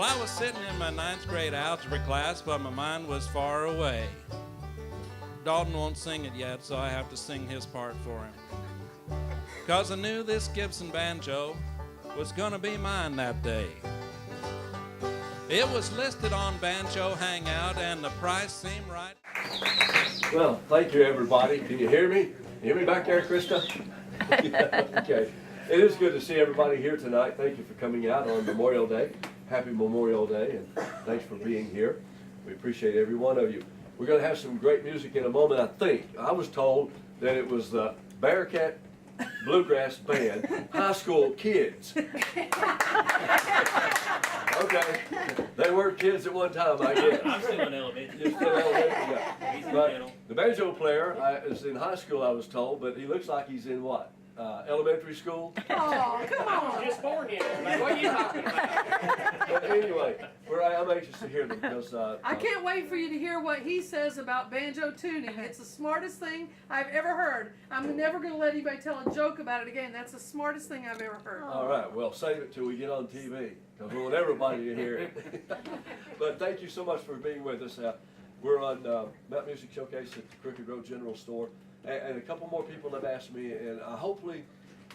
Well, I was sitting in my 9th grade algebra class, but my mind was far away. Dalton won't sing it yet, so I have to sing his part for him. 'Cause I knew this Gibson banjo was gonna be mine that day. It was listed on Banjo Hangout, and the price seemed right. Well, thank you, everybody. Can you hear me? You hear me back there, Krista? Yeah, okay. It is good to see everybody here tonight. Thank you for coming out on Memorial Day. Happy Memorial Day, and thanks for being here. We appreciate every one of you. We're going to have some great music in a moment, I think. I was told that it was the Bearcat Bluegrass Band, high school kids. Okay, they were kids at one time, I guess. I'm still in elementary. You're still elementary, yeah. He's in the But middle. the banjo player is in high school, I was told, but he looks like he's in what? Elementary school? Oh, come on. Just born yet. What are you talking about? But anyway, I'm anxious to hear them because I can't wait for you to hear what he says about banjo tuning. It's the smartest thing I've ever heard. I'm never going to let anybody tell a joke about it again. That's the smartest thing I've ever heard. all right, well, save it till we get on TV because we want everybody to hear it. But thank you so much for being with us. We're on Mount Music Showcase at the Crooked Road General Store. And a couple more people have asked me, and hopefully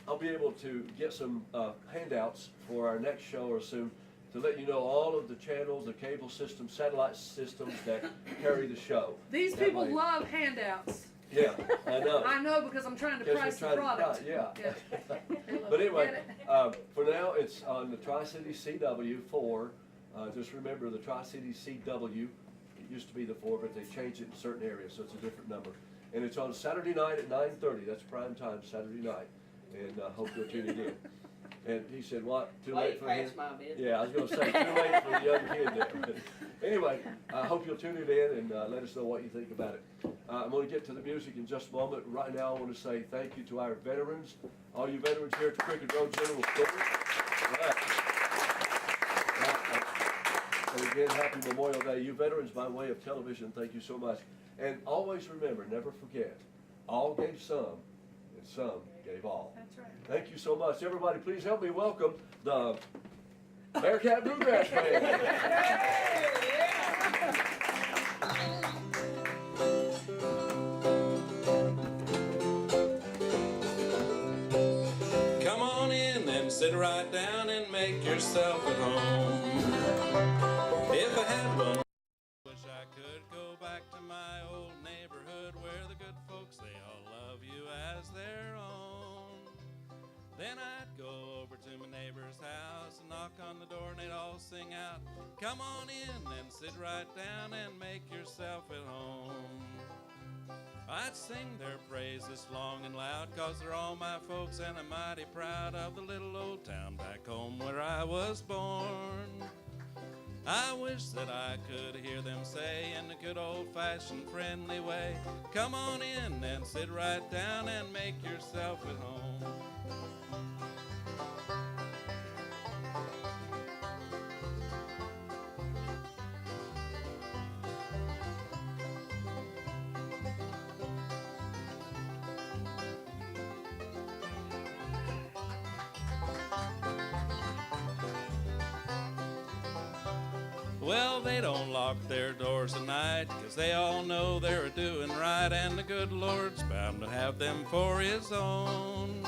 I'll be able to get some handouts for our next show or soon to let you know all of the channels, the cable systems, satellite systems that carry the show. These That people way- love handouts. Yeah, I know. I know because I'm trying to Because price we're the trying to product. yeah. They love But it. anyway, Get it? for now it's on the Tri-City CW4. Just remember the Tri-City CW. It used to be the 4, but they changed it in certain areas, so it's a different number. And it's on Saturday night at 9:30. That's prime time, Saturday night. And I hope you'll tune it in. And he said, what? Too late for him? Yeah, I was going to say, too late for the young kid there. But anyway, I hope you'll tune it in and let us know what you think about it. I'm going to get to the music in just a moment. Right now, I want to say thank you to our veterans, all you veterans here at the Crooked Road General Store. Right. And again, happy Memorial Day. You veterans, by way of television, thank you so much. And always remember, never forget, all gave some, and some gave all. That's right. Thank you so much. Everybody, please help me welcome the Bearcat Bluegrass Band. Come on in and sit right down and make yourself at home. If I had one, wish I could go back to my old neighborhood where the good folks, they all love you as their own. Then I'd go over to my neighbor's house and knock on the door and they'd all sing out, come on in and sit right down and make yourself at home. I'd sing their praises long and loud, 'cause they're all my folks and I'm mighty proud of the little old town back home where I was born. I wish that I could hear them say in a good old-fashioned friendly way, come on in and sit right down and make yourself at home. Well, they don't lock their doors at night, 'cause they all know they're a-doing right, and the good Lord's bound to have them for his own.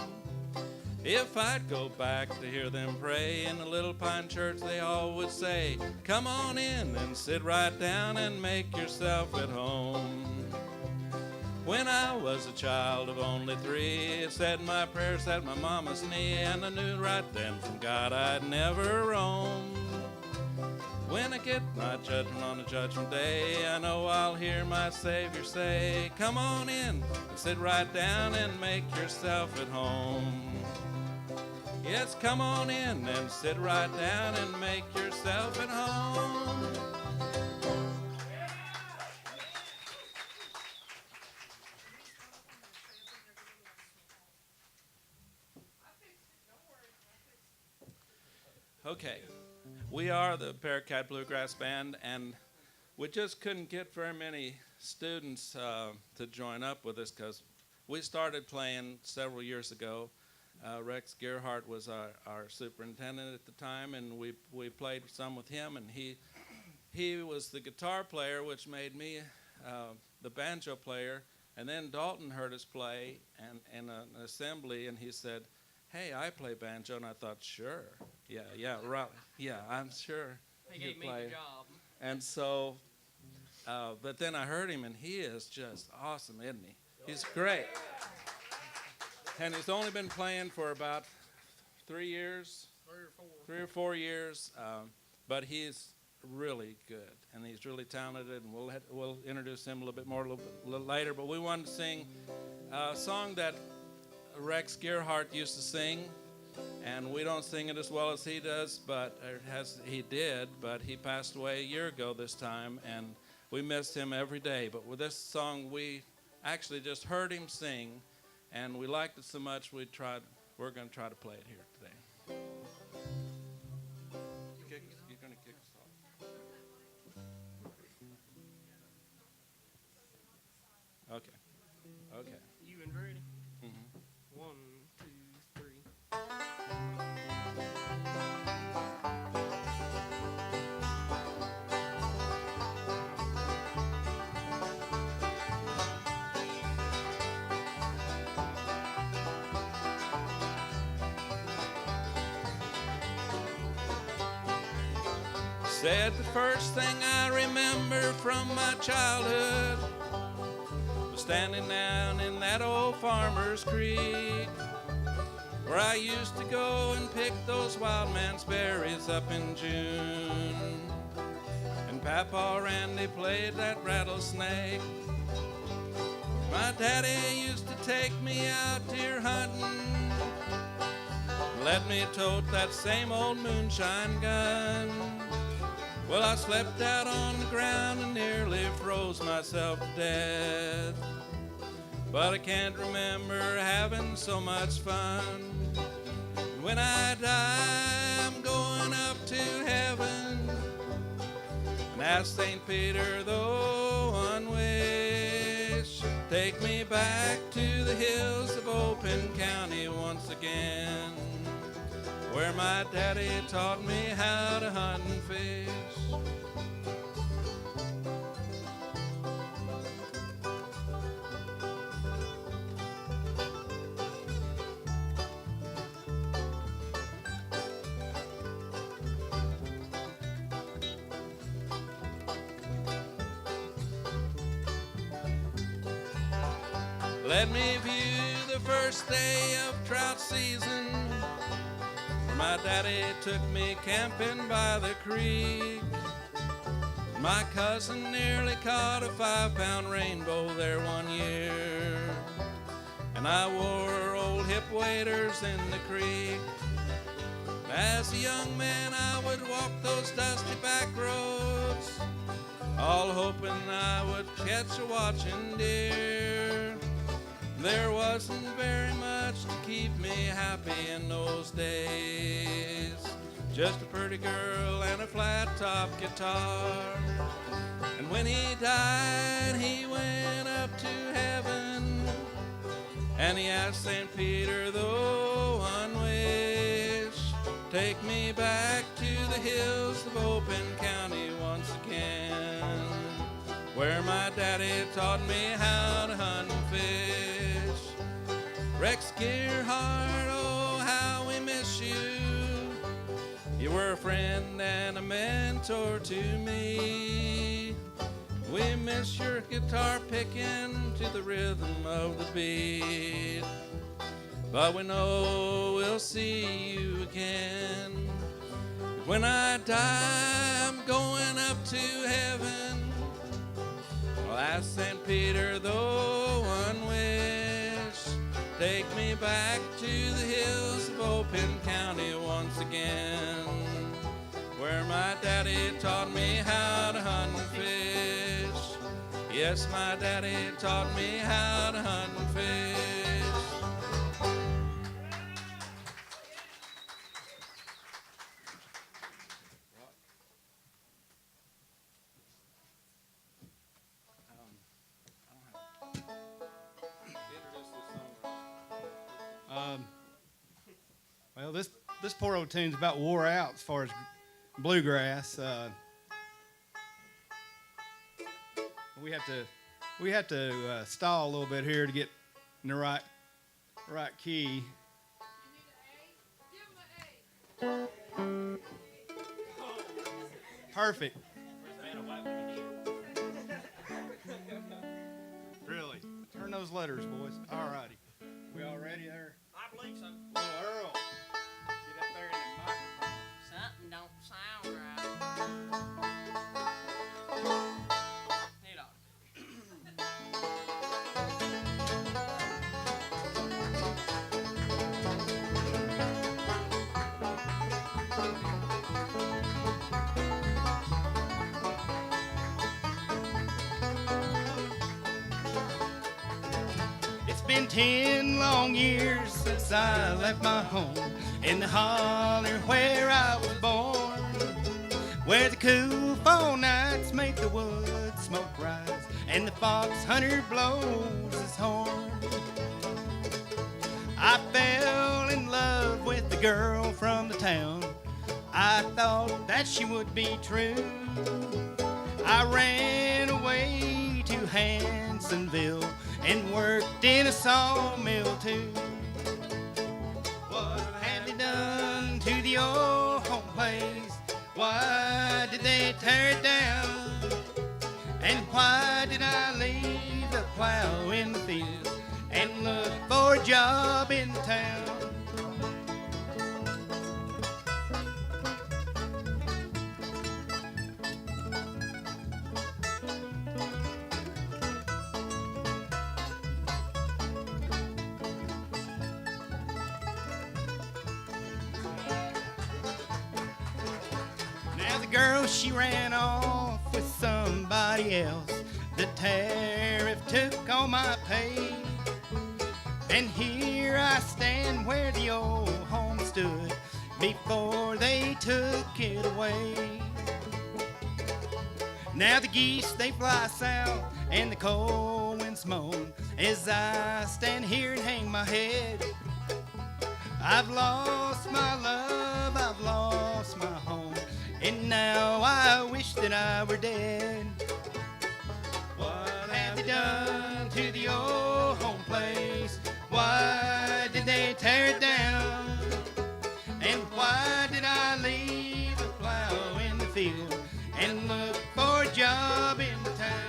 If I'd go back to hear them pray in the little pine church, they all would say, come on in and sit right down and make yourself at home. When I was a child of only 3, I said my prayers at my mama's knee, and I knew right then from God I'd never roam. When I get my judgment on the judgment day, I know I'll hear my Savior say, come on in and sit right down and make yourself at home. Yes, come on in and sit right down and make yourself at home. Okay. We are the Bearcat Bluegrass Band, and we just couldn't get very many students to join up with us because we started playing several years ago, Rex Gerhardt was our superintendent at the time, and we played some with him, and he was the guitar player, which made me the banjo player. And then Dalton heard us play in an assembly, and he said, "Hey, I play banjo." And I thought, sure, yeah, right, yeah, I'm sure. He gave me the job. And so, but then I heard him, and he is just awesome, isn't he? He's great. And he's only been playing for about 3 years, 3 or 4 years, but he's really good, and he's really talented, and we'll introduce him a little bit more a little later. But we wanted to sing a song that Rex Gerhardt used to sing, and we don't sing it as well as he does, but he passed away a year ago this time, and we missed him every day. But with this song, we actually just heard him sing, and we liked it so much we're going to try to play it here today. You're going to kick us off. Okay. You and ready? Mm-hmm. 1, 2, 3. Said the first thing I remember from my childhood was standing down in that old farmer's creek, where I used to go and pick those wild man's berries up in June. And Papa Randy played that rattlesnake. My daddy used to take me out deer hunting, let me tote that same old moonshine gun. Well, I slept out on the ground and nearly froze myself to death, but I can't remember having so much fun. When I die, I'm going up to heaven, and ask St. Peter the one wish, take me back to the hills of open county once again, where my daddy taught me how to hunt and fish. Let me view the first day of trout season, where my daddy took me camping by the creek. My cousin nearly caught a 5-pound rainbow there one year, and I wore old hip waders in the creek. As a young man, I would walk those dusty back roads, all hoping I would catch a watching deer. There wasn't very much to keep me happy in those days, just a pretty girl and a flat-top guitar. And when he died, he went up to heaven, and he asked St. Peter the one wish, take me back to the hills of open county once again, where my daddy taught me how to hunt and fish. Rex Gerhardt, oh, how we miss you. You were a friend and a mentor to me. We miss your guitar picking to the rhythm of the beat, but we know we'll see you again. When I die, I'm going up to heaven. I'll ask St. Peter the one wish, take me back to the hills of open county once again, where my daddy taught me how to hunt and fish. Yes, my daddy taught me how to hunt and fish. this poor old tune's about wore out as far as bluegrass. We have to stall a little bit here to get in the right key. Perfect. Really? Turn those letters, boys. All righty. We all ready there? I believe so. Little Earl, get up there in the microphone. Something don't sound right. It ought It's been 10 long years since I left my home in the holler where I was born, where the cool fall nights make the wood smoke rise and the fox hunter blows his horn. I fell in love with the girl from the town. I thought that she would be true. I ran away to Hansonville and worked in a sawmill too. What have they done to the old home place? Why did they tear it down? And why did I leave the plow in the field and look for a job in town? Girl, she ran off with somebody else. The tariff took all my pay. And here I stand where the old home stood before they took it away. Now the geese, they fly south and the cold winds moan as I stand here and hang my head. I've lost my love, I've lost my home, and now I wish that I were dead. What have they done to the old home place? Why did they tear it down? And why did I leave the plow in the field and look for a job in town?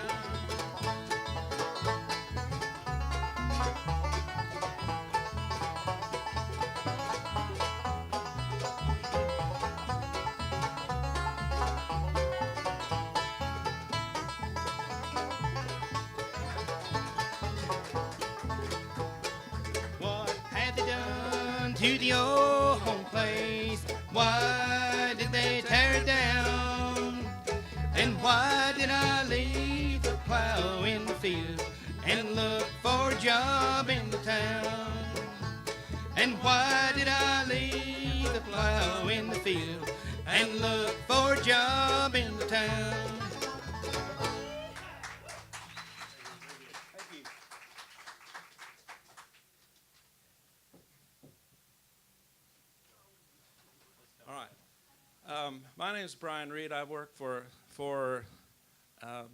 To the old home place, why did they tear it down? And why did I leave the plow in the field and look for a job in the town? And why did I leave the plow in the field and look for a job in the town? My name is Reid. I work for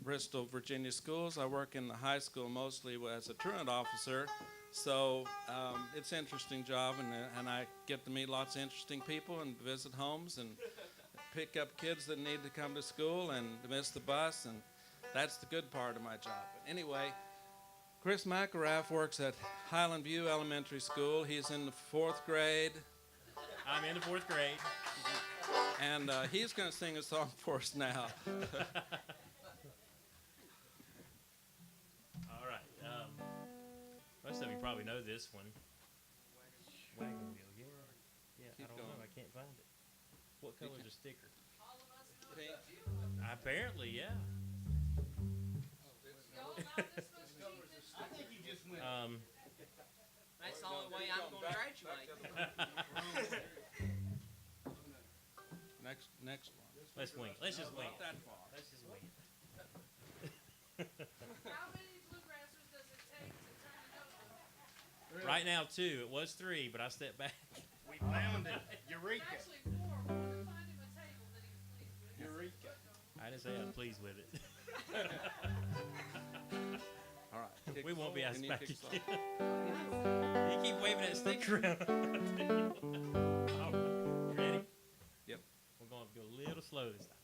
Bristol, Virginia schools. I work in the high school mostly as a truant officer, so it's an interesting job, and I get to meet lots of interesting people and visit homes and pick up kids that need to come to school and miss the bus, and that's the good part of my job. But anyway, Chris Mcgrath works at Highland View Elementary School. He's in the 4th grade. I'm in the 4th grade. And he's going to sing a song for us now. All right. Most of you probably know this one. Wagon wheel. Yeah, Keep I don't going. know. I can't find it. What color is the sticker? Pink. Apparently, yeah. That's the only way I'm going to graduate. Next one. Let's wing it. Let's just wing Not it. that far. Let's just wing it. How many bluegrassers does it take to turn it over? Right now, 2. It was 3, but I stepped back. We found found it. Eureka. Actually, 4. We wanted to find him a table that he was pleased with. Eureka. I didn't say I was pleased with it. All right. Kick We won't be off. as Can you back kick us again. off? You keep waving that stick around. All right. You ready? Yep. We're going to go a little slow this time.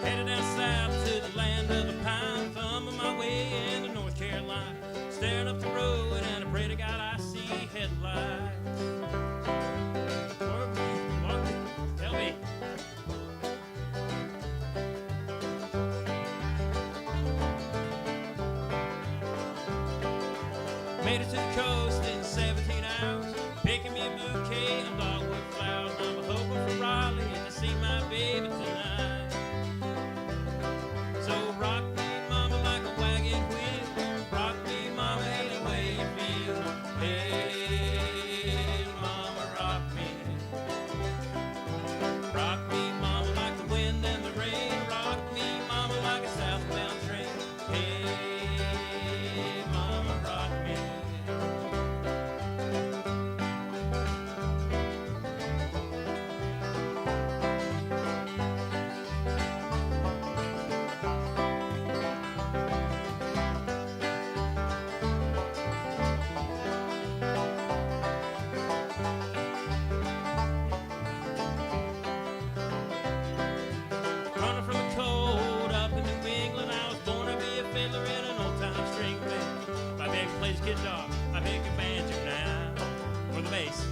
Headed down south to the land of the pine, thumbing my way into North Carolina, staring up the road and I pray to God I see headlights. Tell me. Made it to the coast in 17 hours, picking me a bouquet of dogwood flowers. I'm hoping for Raleigh to see my baby tonight. So rock me, mama, like a wagon wheel. Rock me, mama, any way you feel. Hey, mama, rock me. Rock me, mama, like the wind and the rain. Rock me, mama, like a southbound train. Hey, mama, rock me. Running from the cold up in New England, I was born to be a fiddler in an old-time string band. My baby plays guitar, I pick a banjo now, or the bass.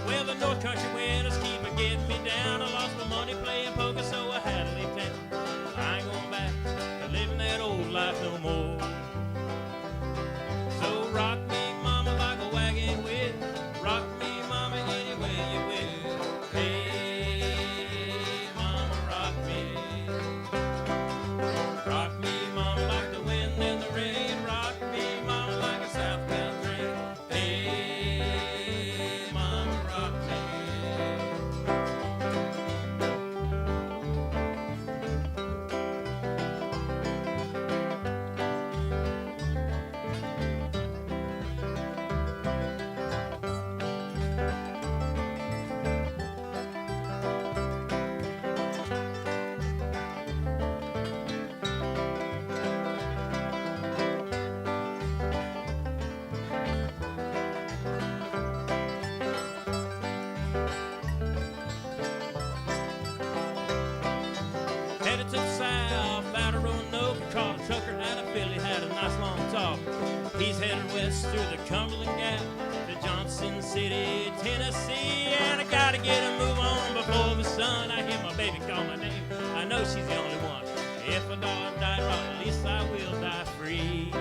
Well, the North Country winters keep getting me down. I lost my money playing poker, so I had to leave town. I ain't going back to living that old life no more. So rock me, mama, like a wagon wheel. Rock me, mama, any way you will. Hey, mama, rock me. Rock me, mama, like the wind and the rain. Rock me, mama, like a southbound train. Hey, mama, rock me. Headed to the south, out of Roanoke, caught a trucker out of Philly, had a nice long talk. He's headed west through the Cumberland Gap to Johnson City, Tennessee, and I gotta get a move on before the sun. I hear my baby call my name, I know she's the only one. If a dog died wrong, at least I will die free.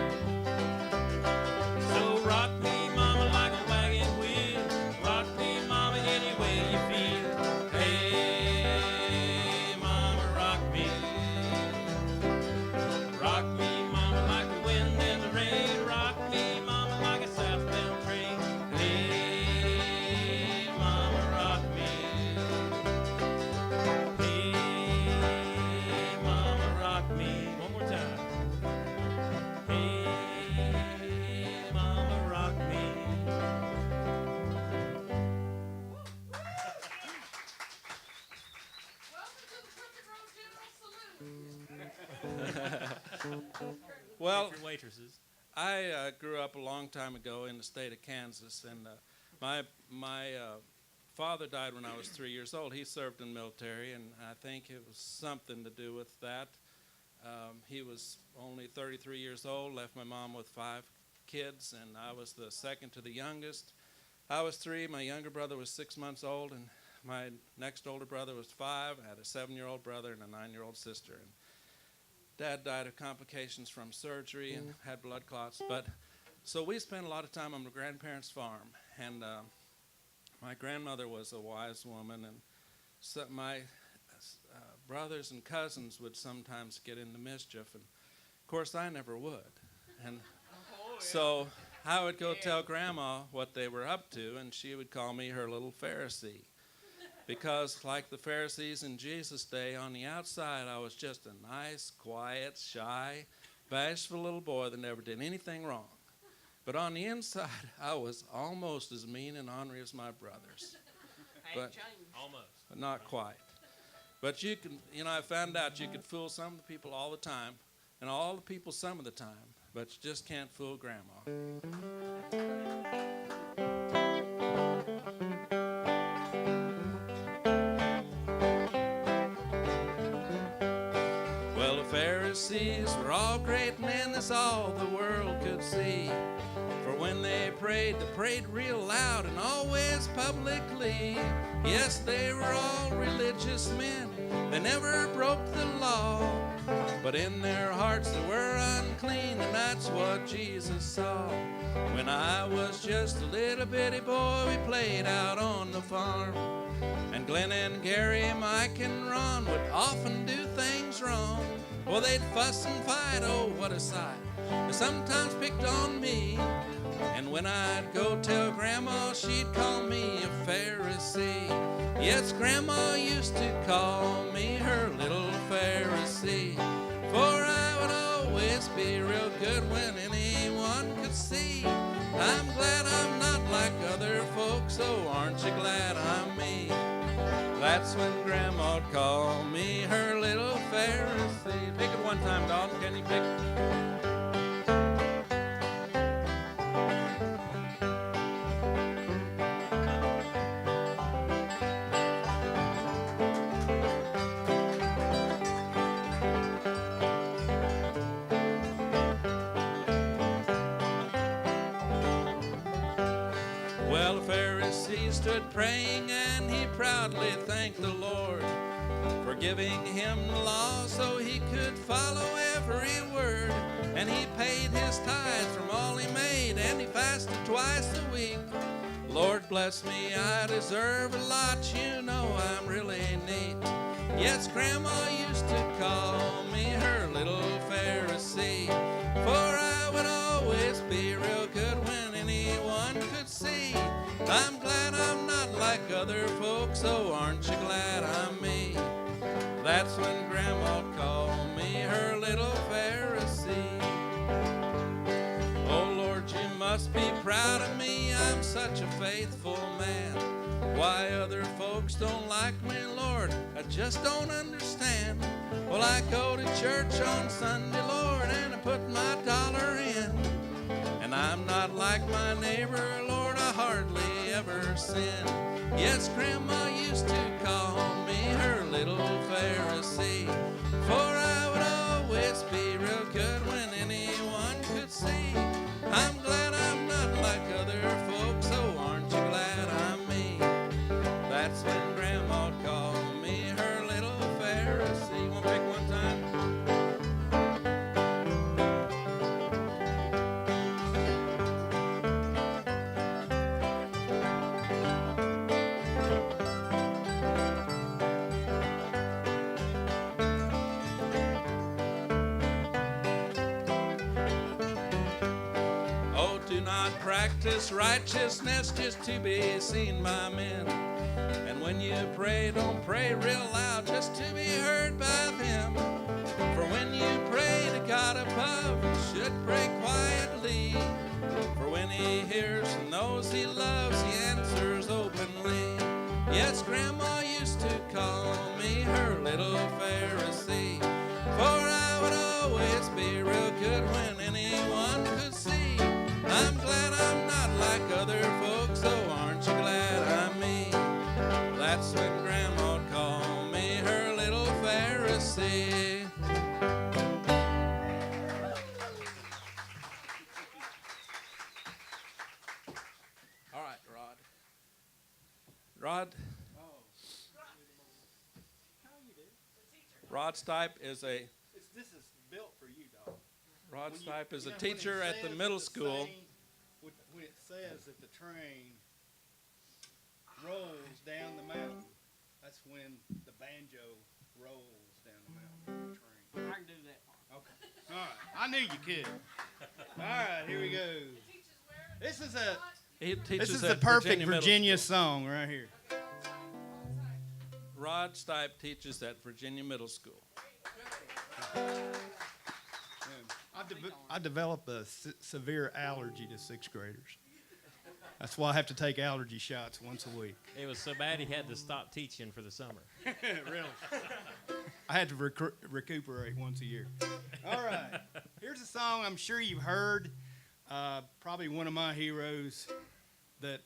So rock me, mama, like a wagon wheel. Rock me, mama, any way you feel. Hey, mama, rock me. Rock me, mama, like the wind and the rain. Rock me, mama, like a southbound train. Hey, mama, rock me. Hey, mama, rock me. One more time. Hey, mama, rock me. Welcome to the Crooked Road General Saloon. Well, Different waitresses. I grew up a long time ago in the state of Kansas, and my father died when I was 3 years old. He served in the military, and I think it was something to do with that. He was only 33 years old, left my mom with 5 kids, and I was the second to the youngest. I was 3, my younger brother was 6 months old, and my next older brother was 5. I had a 7-year-old brother and a 9-year-old sister. And Dad died of complications from surgery and had blood clots. But so we spent a lot of time on my grandparents' farm, and my grandmother was a wise woman, and so my brothers and cousins would sometimes get into mischief, and of course I never would. And so I would go tell Grandma what they were up to, and she would call me her little Pharisee. Because like the Pharisees in Jesus' day, on the outside I was just a nice, quiet, shy, bashful little boy that never did anything wrong. But on the inside, I was almost as mean and ornery as my brothers. But Almost. not quite. But you can, I found out you could fool some of the people all the time, and all the people some of the time, but you just can't fool Grandma. Well, the Pharisees were all great men, that's all the world could see. For when they prayed real loud and always publicly. Yes, they were all religious men, they never broke the law. But in their hearts they were unclean, and that's what Jesus saw. When I was just a little bitty boy, we played out on the farm. And Glenn and Gary, Mike and Ron would often do things wrong. Well, they'd fuss and fight, oh, what a sight. They sometimes picked on me. And when I'd go tell Grandma, she'd call me a Pharisee. Yes, Grandma used to call me her little Pharisee. For I would always be real good when anyone could see. I'm glad I'm not like other folks, so aren't you glad I'm me? That's when Grandma'd call me her little Pharisee. Pick it one time, Dalton. Can you pick it? Well, the Pharisee stood praying, and he proudly thanked the Lord for giving him the law so he could follow every word. And he paid his tithes from all he made, and he fasted twice a week. Lord bless me, I deserve a lot, you know I'm really neat. Yes, Grandma used to call me her little Pharisee, for I would always be real good when anyone could see. I'm glad I'm not like other folks, so aren't you glad I'm me? That's when Grandma'd call me her little Pharisee. Oh Lord, you must be proud of me, I'm such a faithful man. Why other folks don't like me, Lord, I just don't understand. Well, I go to church on Sunday, Lord, and I put my dollar in. And I'm not like my neighbor, Lord, I hardly ever sin. Yes, Grandma used to call me her little Pharisee, for I would always be real good when anyone could see. I'm glad I'm not like other folks, so aren't you glad I'm me? That's when Grandma'd call me her little Pharisee. Want to pick one time? Oh, do not practice righteousness just to be seen by men. And when you pray, don't pray real loud just to be heard by them. For when you pray to God above, you should pray quietly. For when he hears and knows he loves, he answers openly. Yes, Grandma used to call me her little Pharisee, for I would always be real good when anyone could see. I'm glad I'm not like other folks, so aren't you glad I'm me? That's when Grandma'd call me her little Pharisee. All right, Rod. Rod? Rod Stipe is a This is built for you, dog. Rod Stipe is a when it teacher at the says middle that school. When it says that the train rolls down the mountain, that's when the banjo rolls down the mountain. The train. I can do that part. Okay. All right. I knew you could. All right, here we go. This is He teaches the at perfect Middle Virginia School. song right here. Rod Stipe teaches at Virginia Middle School. I developed a severe allergy to sixth graders. That's why I have to take allergy shots once a week. It was so bad he had to stop teaching for the summer. Really? I had to recuperate once a year. All right. Here's a song I'm sure you've heard. Probably one of my heroes that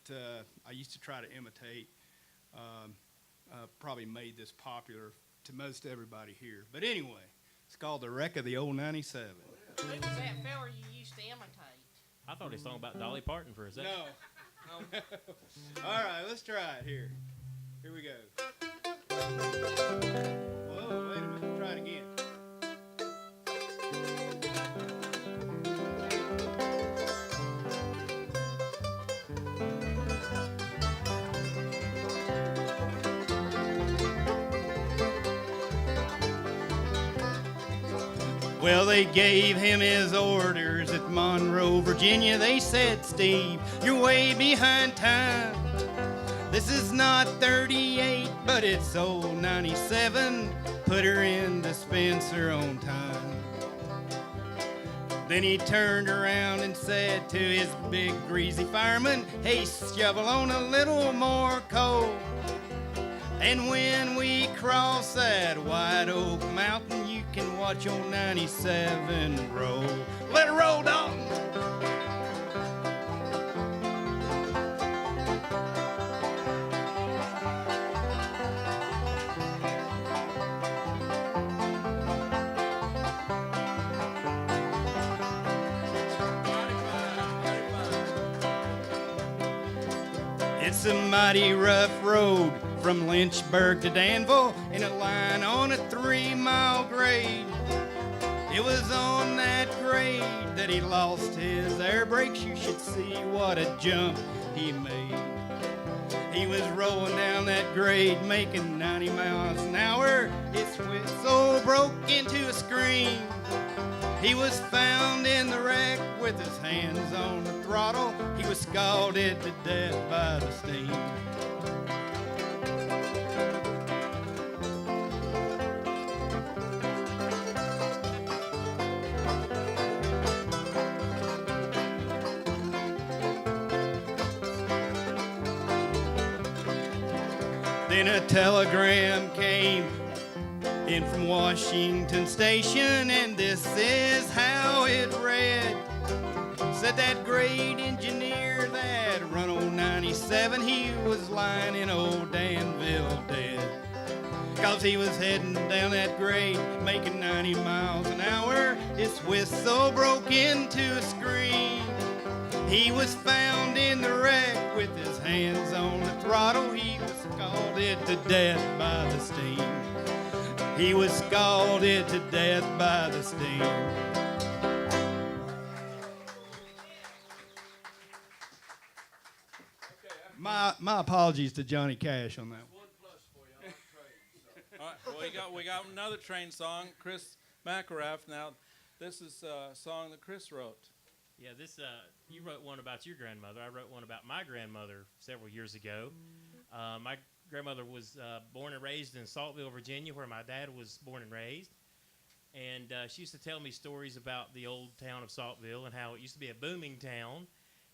I used to try to imitate. Probably made this popular to most everybody here. But anyway, it's called The Wreck of the Old 97. Who was that fella you used to imitate? I thought he was talking about Dolly Parton for a second. No. All right, let's try it here. Here we go. Whoa, wait a minute. Try it again. Well, they gave him his orders at Monroe, Virginia. They said, Steve, you're way behind time. This is not 38, but it's old 97. Put her in dispenser on time. Then he turned around and said to his big greasy fireman, hey, shovel on a little more coal. And when we cross that White Oak Mountain, you can watch old 97 roll. Let it roll, Dalton! It's a mighty rough road from Lynchburg to Danville in a line on a 3-mile grade. It was on that grade that he lost his air brakes. You should see what a jump he made. He was rolling down that grade making 90 miles an hour. His whistle broke into a scream. He was found in the wreck with his hands on the throttle. He was scalded to death by the steam. Then a telegram came in from Washington Station, and this is how it read. Said that great engineer that run old 97, he was lying in old Danville dead. 'Cause he was heading down that grade, making 90 miles an hour. His whistle broke into a scream. He was found in the wreck with his hands on the throttle. He was scalded to death by the steam. He was scalded to death by the steam. My apologies to Johnny Cash on that one. All right, well, we got another train song, Chris Mcgrath. Now, this is a song that Chris wrote. Yeah, this you wrote one about your grandmother. I wrote one about my grandmother several years ago. My grandmother was born and raised in Saltville, Virginia, where my dad was born and raised. And she used to tell me stories about the old town of Saltville and how it used to be a booming town.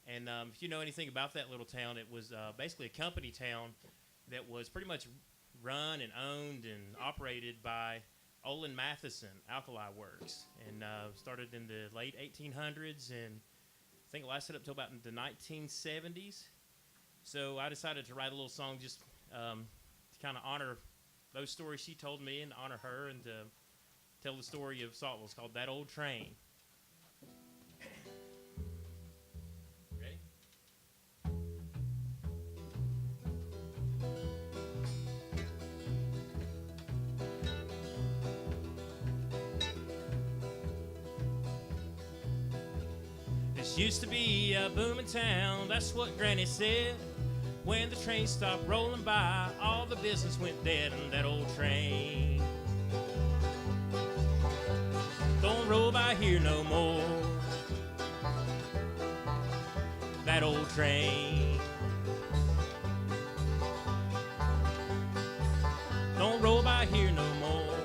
And if you know anything about that little town, it was basically a company town that was pretty much run and owned and operated by Olin Matheson Alkali Works, and started in the late 1800s, and I think it lasted up till about the 1970s. So I decided to write a little song just to kind of honor those stories she told me and honor her and to tell the story of Saltville. It's called That Old Train. Ready? This used to be a booming town, that's what Granny said. When the train stopped rolling by, all the business went dead on that old train. Don't roll by here no more. that old train. Don't roll by here no more.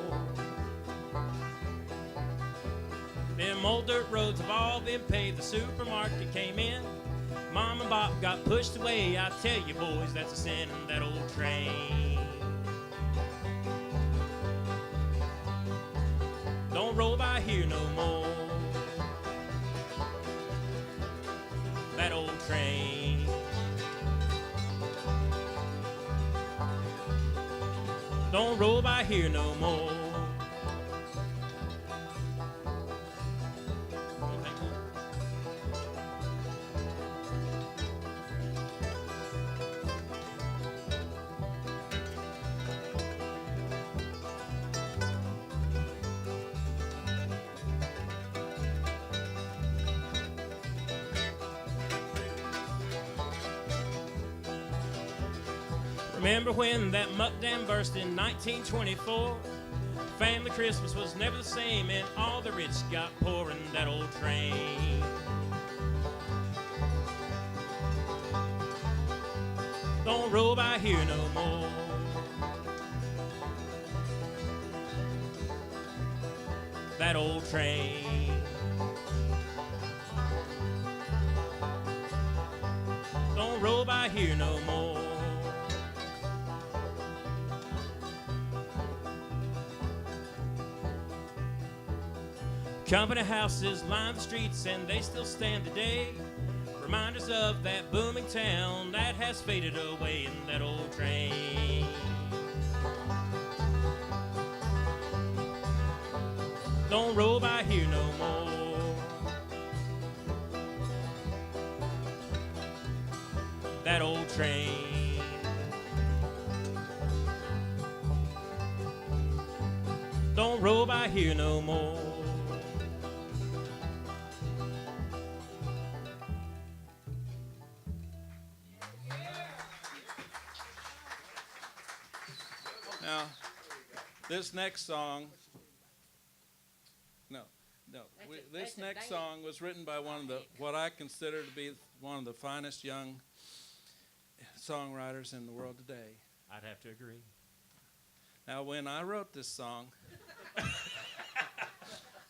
Them old dirt roads have all been paved. The supermarket came in. Mom and Bob got pushed away. I tell you boys, that's a sin in that old train. Don't roll by here no more. That old train. Don't roll by here no more. Remember when that muck dam burst in 1924? Family Christmas was never the same, and all the rich got poor in that old train. Don't roll by here no more. That old train. Don't roll by here no more. Company houses line the streets and they still stand today. Reminders of that booming town that has faded away in that old train. Don't roll by here no more. That old train. Don't roll by here no more. Now, this next song, this next song was written by one of the, what I consider to be one of the finest young songwriters in the world today. I'd have to agree. Now, when I wrote this song,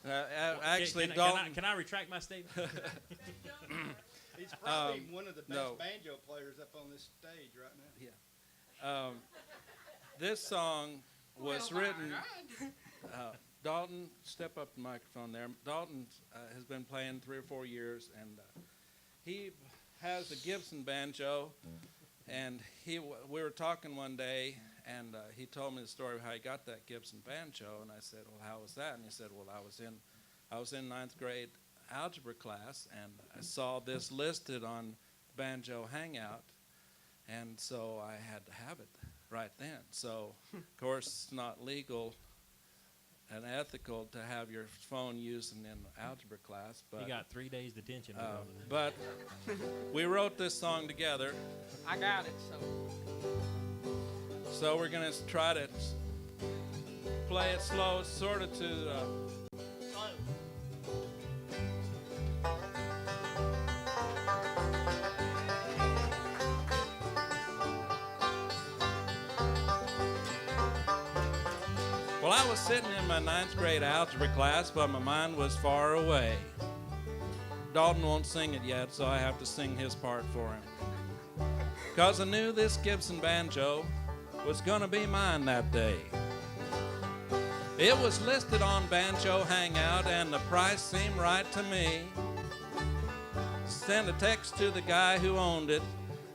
actually, Dalton, can I retract my statement? He's probably one of the best no. banjo players up on this stage right now. Yeah. This song was written. Dalton, step up the microphone there. Dalton has been playing 3 or 4 years, and he has a Gibson banjo. And we were talking one day, and he told me the story of how he got that Gibson banjo. And I said, "Well, how was that?" And he said, "Well, I was in 9th grade algebra class, and I saw this listed on Banjo Hangout, and so I had to have it right then. So, of course, it's not legal and ethical to have your phone used in algebra class, but You got 3 days detention. but we wrote this song together. I got it, So we're gonna try to play it slow, sort of to. Well, I was sitting in my 9th grade algebra class, but my mind was far away. Dalton won't sing it yet, so I have to sing his part for him. 'Cause I knew this Gibson banjo was gonna be mine that day. It was listed on Banjo Hangout, and the price seemed right to me. Sent a text to the guy who owned it,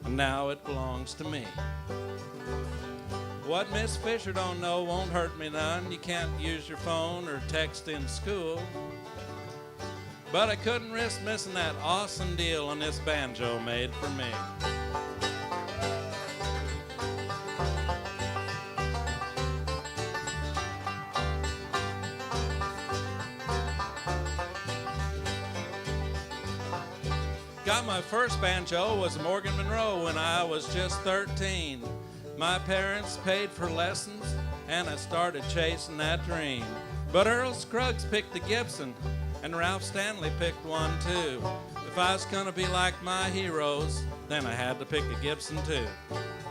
and now it belongs to me. What Miss Fisher don't know won't hurt me none. You can't use your phone or text in school. But I couldn't risk missing that awesome deal on this banjo made for me. Got my first banjo was a Morgan Monroe when I was just 13. My parents paid for lessons, and I started chasing that dream. But Earl Scruggs picked the Gibson, and Ralph Stanley picked one too. If I was gonna be like my heroes, then I had to pick a Gibson too.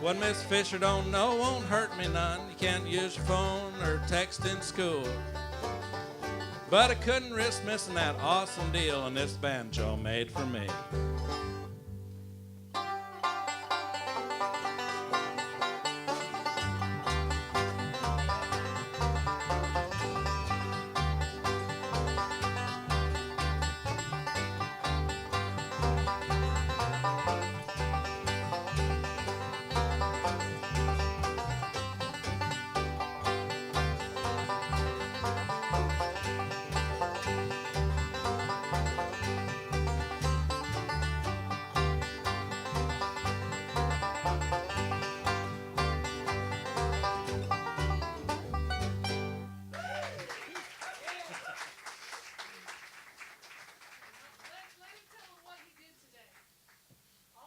What Miss Fisher don't know won't hurt me none. You can't use your phone or text in school. But I couldn't risk missing that awesome deal, and this banjo made for me.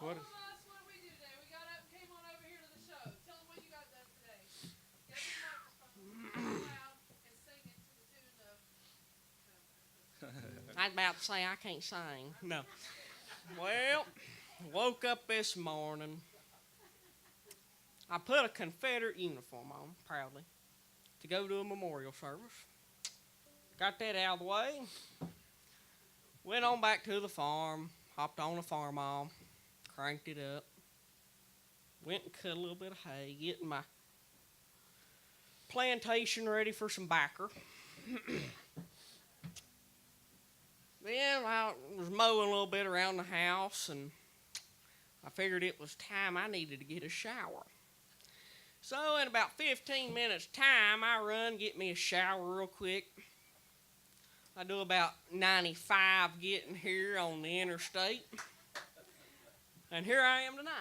What? What did we do today? We got up and came on over here to the show. Tell them what you got done today. Get the microphone loud and sing it to the tune of. I was about to say I can't sing. No. Well, woke up this morning. I put a Confederate uniform on, proudly, to go to a memorial service. Got that out of the way. Went on back to the farm, hopped on a farm all, cranked it up. Went and cut a little bit of hay, getting my plantation ready for some backer. Then I was mowing a little bit around the house, and I figured it was time I needed to get a shower. So in about 15 minutes time, I run, get me a shower real quick. I do about 95 getting here on the interstate. And here I am tonight.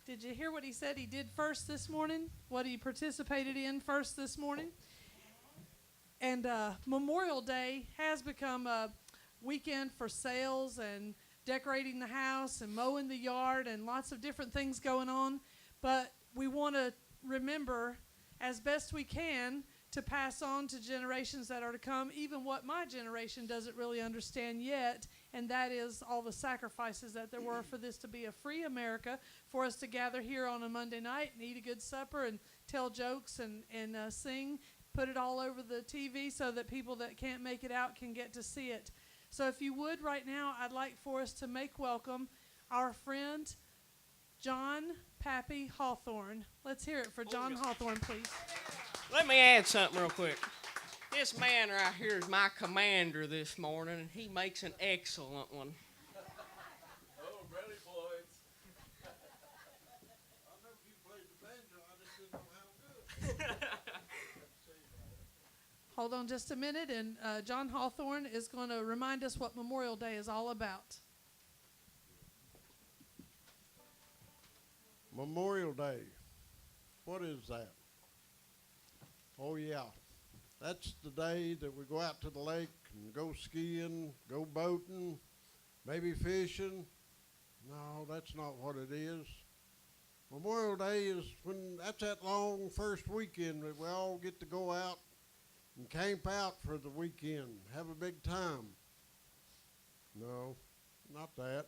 Did you hear what he said he did first this morning? What he participated in first this morning? And Memorial Day has become a weekend for sales and decorating the house and mowing the yard and lots of different things going on. But we want to remember as best we can to pass on to generations that are to come, even what my generation doesn't really understand yet, and that is all the sacrifices that there were for this to be a free America, for us to gather here on a Monday night and eat a good supper and tell jokes and sing, put it all over the TV so that people that can't make it out can get to see it. So if you would right now, I'd like for us to make welcome our friend John Pappy Hawthorne. Let's hear it for John Hawthorne, please. Let me add something real quick. This man right here is my commander this morning, and he makes an excellent one. Oh, ready, boys. I know you played the banjo, I just didn't know how good. Hold on just a minute, and John Hawthorne is going to remind us what Memorial Day is all about. Memorial Day. What is that? Oh, yeah. That's the day that we go out to the lake and go skiing, go boating, maybe fishing. No, that's not what it is. Memorial Day is when that's that long first weekend that we all get to go out and camp out for the weekend, have a big time. No, not that.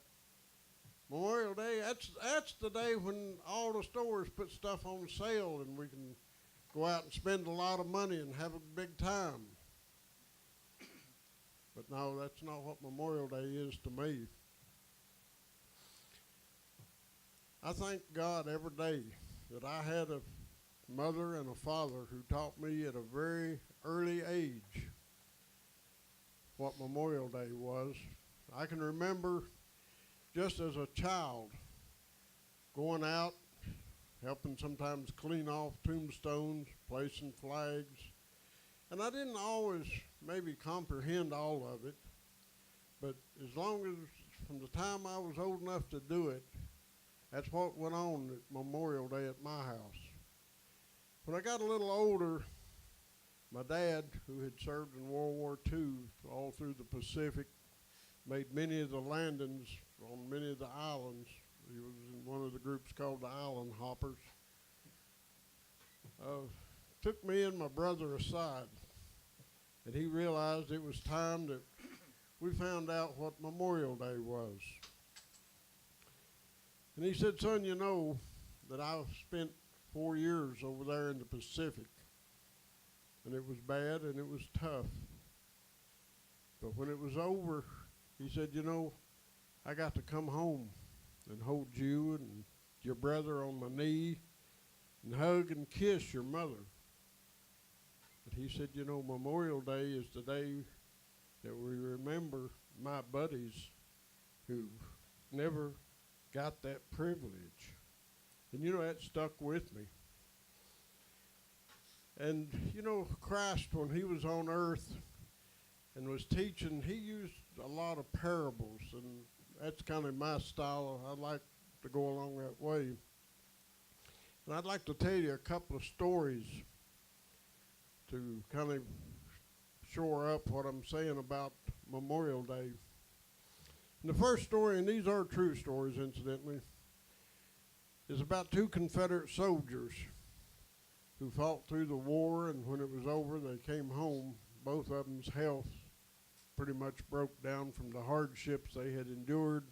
Memorial Day, that's the day when all the stores put stuff on sale and we can go out and spend a lot of money and have a big time. But no, that's not what Memorial Day is to me. I thank God every day that I had a mother and a father who taught me at a very early age what Memorial Day was. I can remember just as a child going out, helping sometimes clean off tombstones, placing flags. And I didn't always maybe comprehend all of it, but as long as from the time I was old enough to do it, that's what went on at Memorial Day at my house. When I got a little older, my dad, who had served in World War II all through the Pacific, made many of the landings on many of the islands He was in one of the groups called the Island Hoppers. Took me and my brother aside, and he realized it was time that we found out what Memorial Day was. And he said, son, you know that I've spent 4 years over there in the Pacific, and it was bad and it was tough. But when it was over, he said, you know, I got to come home and hold you and your brother on my knee and hug and kiss your mother. But he said, you know, Memorial Day is the day that we remember my buddies who never got that privilege. And, you know, that stuck with me. And, you know, Christ, when he was on earth and was teaching, he used a lot of parables, and that's kind of my style. I like to go along that way. And I'd like to tell you a couple of stories to kind of shore up what I'm saying about Memorial Day. And the first story, and these are true stories incidentally, is about 2 Confederate soldiers who fought through the war, and when it was over they came home. Both of them's health pretty much broke down from the hardships they had endured.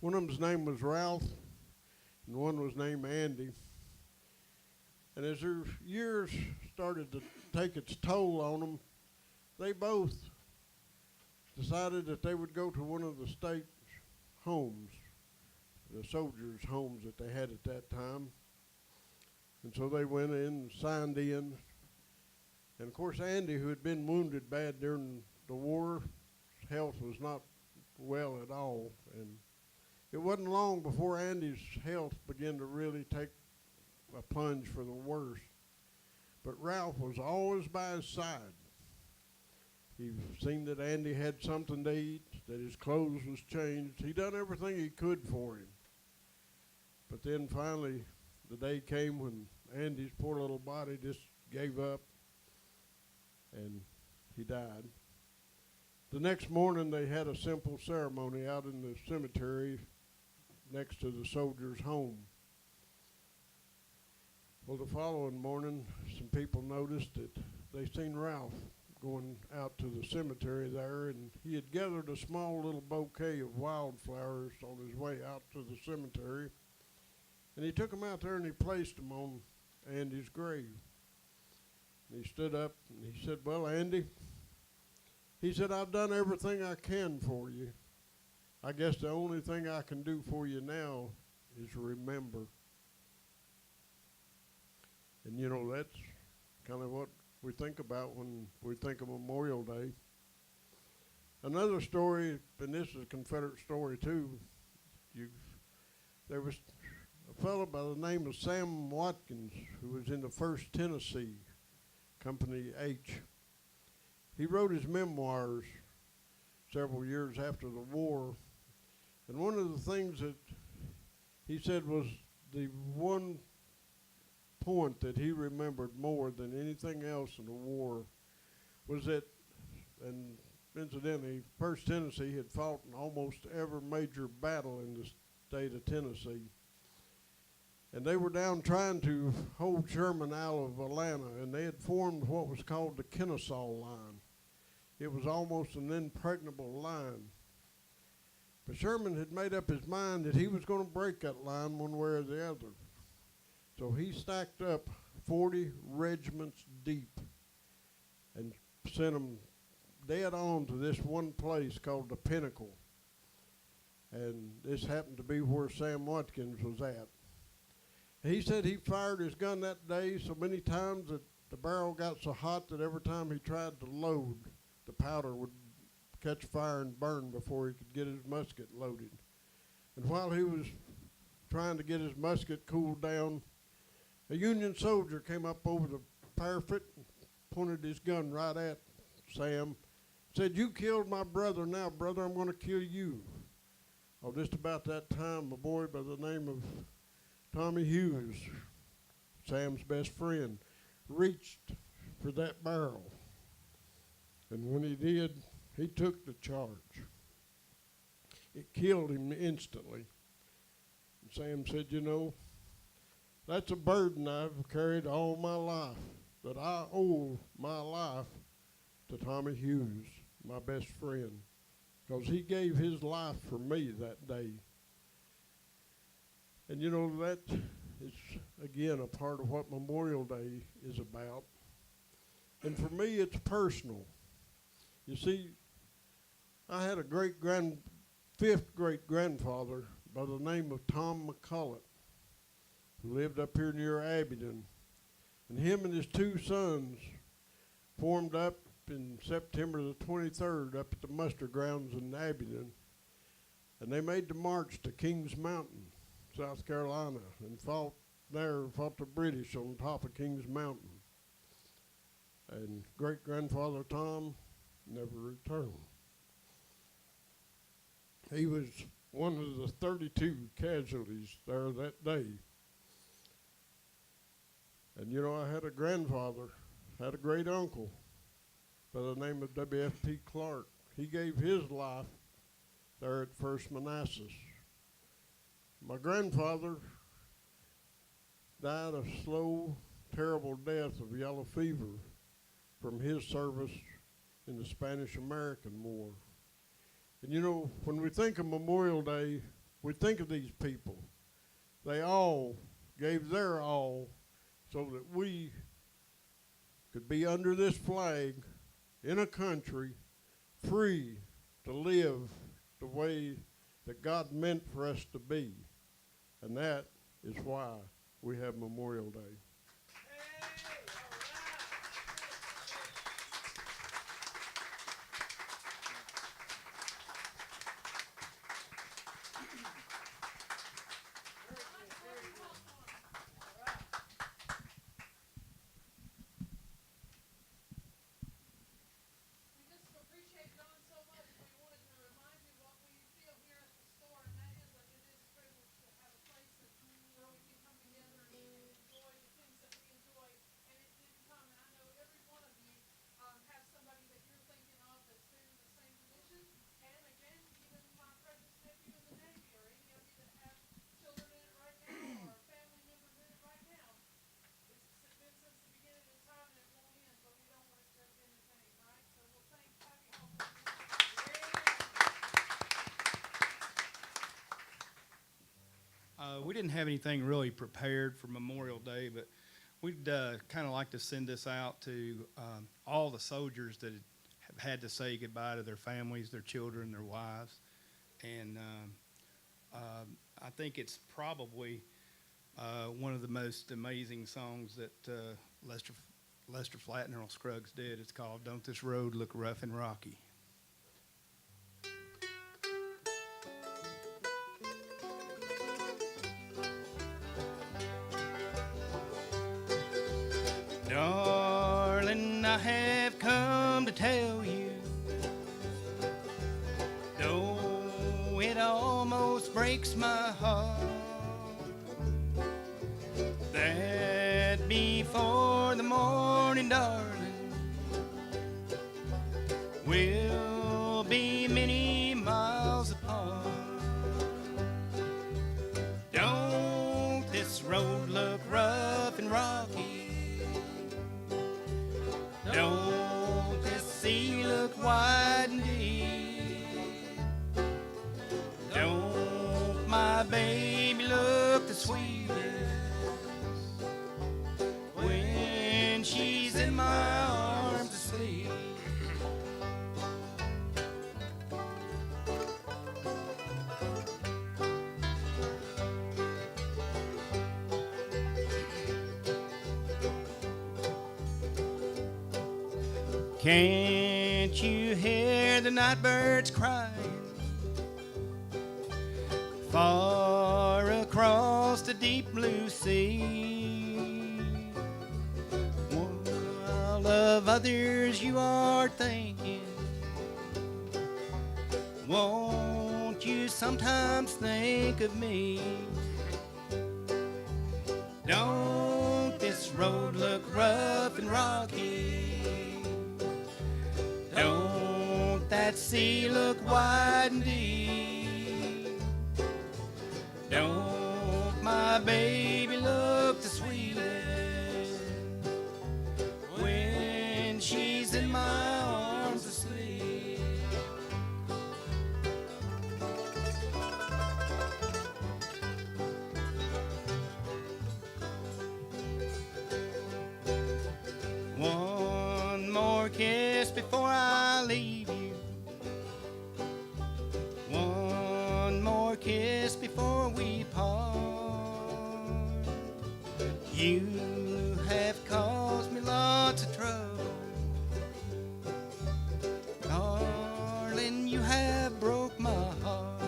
One of them's name was Ralph, and one was named Andy. And as their years started to take its toll on them, they both decided that they would go to one of the state homes, the soldiers' homes that they had at that time. And so they went in and signed in. And of course, Andy, who had been wounded bad during the war, his health was not well at all. And it wasn't long before Andy's health began to really take a plunge for the worse. But Ralph was always by his side. He seen that Andy had something to eat, that his clothes was changed. He done everything he could for him. But then finally, the day came when Andy's poor little body just gave up, and he died. The next morning, they had a simple ceremony out in the cemetery next to the soldier's home. Well, the following morning, some people noticed that they seen Ralph going out to the cemetery there, and he had gathered a small little bouquet of wildflowers on his way out to the cemetery. And he took them out there and he placed them on Andy's grave. And he stood up and he said, well, Andy, he said, I've done everything I can for you. I guess the only thing I can do for you now is remember. And you know, that's kind of what we think about when we think of Memorial Day. Another story, and this is a Confederate story too, there was a fellow by the name of Sam Watkins who was in the 1st Tennessee, Company H. He wrote his memoirs several years after the war, and one of the things that he said was the one point that he remembered more than anything else in the war was that, and incidentally, 1st Tennessee had fought in almost every major battle in the state of Tennessee. And they were down trying to hold Sherman out of Atlanta, and they had formed what was called the Kennesaw Line. It was almost an impregnable line. But Sherman had made up his mind that he was going to break that line one way or the other. So he stacked up 40 regiments deep and sent them dead on to this one place called the Pinnacle. And this happened to be where Sam Watkins was at. He said he fired his gun that day so many times that the barrel got so hot that every time he tried to load, the powder would catch fire and burn before he could get his musket loaded. And while he was trying to get his musket cooled down, a Union soldier came up over the parapet and pointed his gun right at Sam, said, you killed my brother, now brother, I'm going to kill you. Oh, just about that time, a boy by the name of Tommy Hughes, Sam's best friend, reached for that barrel. And when he did, he took the charge. it killed him instantly. And Sam said, you know, that's a burden I've carried all my life, that I owe my life to Tommy Hughes, my best friend, because he gave his life for me that day. And you know, that is, again, a part of what Memorial Day is about. And for me, it's personal. You see, I had a fifth great-grandfather by the name of Tom McCullough, who lived up here near Abingdon. And him and his two sons formed up in September the 23rd up at the muster grounds in Abingdon. And they made the march to Kings Mountain, South Carolina, and fought the British on top of Kings Mountain. And great-grandfather Tom never returned. He was one of the 32 casualties there that day. And you know, I had a grandfather, had a great uncle by the name of W.F.P. Clark. He gave his life there at First Manassas. My grandfather died a slow, terrible death of yellow fever from his service in the Spanish-American War. And you know, when we think of Memorial Day, we think of these people. They all gave their all so that we could be under this flag in a country free to live the way that God meant for us to be. And that is why we have Memorial Day. We didn't have anything really prepared for Memorial Day, but we'd kind of like to send this out to all the soldiers that have had to say goodbye to their families, their children, their wives. And I think it's probably one of the most amazing songs that Lester Flatt and Earl Scruggs did. It's called "Don't This Road Look Rough and Rocky." Darling, I have come to tell you, though it almost breaks my heart, that before the morning, darling, we'll be many miles apart. Don't this road look rough and rocky? Don't this sea look wide and deep? Don't my baby look the sweetest when she's in my arms asleep? Can't you hear the night birds crying far across the deep blue sea? While of others you are thinking, won't you sometimes think of me? Don't this road look rough and rocky? Don't that sea look wide and deep? baby look the sweetest when she's in my arms asleep. One more kiss before I leave you. One more kiss before we part. You have caused me lots of trouble. Darling, you have broke my heart.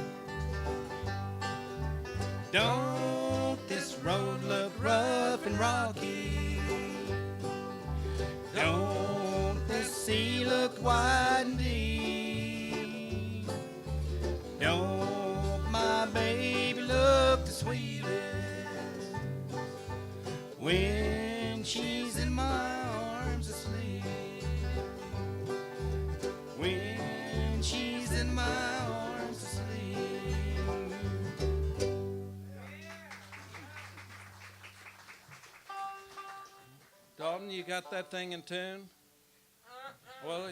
Don't this road look rough and rocky? Don't this sea look wide and deep? Don't my baby look the sweetest when she's in my arms asleep? When she's in my arms asleep. Dalton, you got that thing in tune? Well,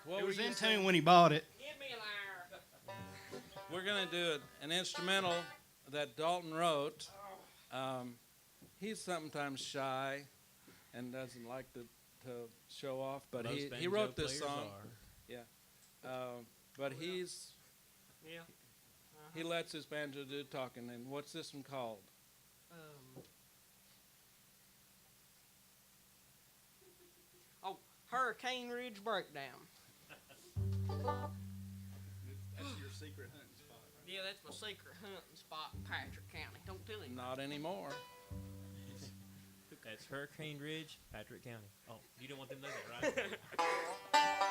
what It were was you in saying? tune when he bought it. Give me a liar. We're going to do an instrumental that Dalton wrote. He's sometimes shy and doesn't like to show off, but Most he banjo wrote this players song. are. But Yeah. he lets his banjo do talking. And what's this one called? Hurricane Ridge Breakdown. That's your secret hunting spot. Yeah, that's my secret hunting spot in Patrick County. Don't tell him. Not anymore. That's Hurricane Ridge, Patrick County. Oh, you don't want them to know that, right?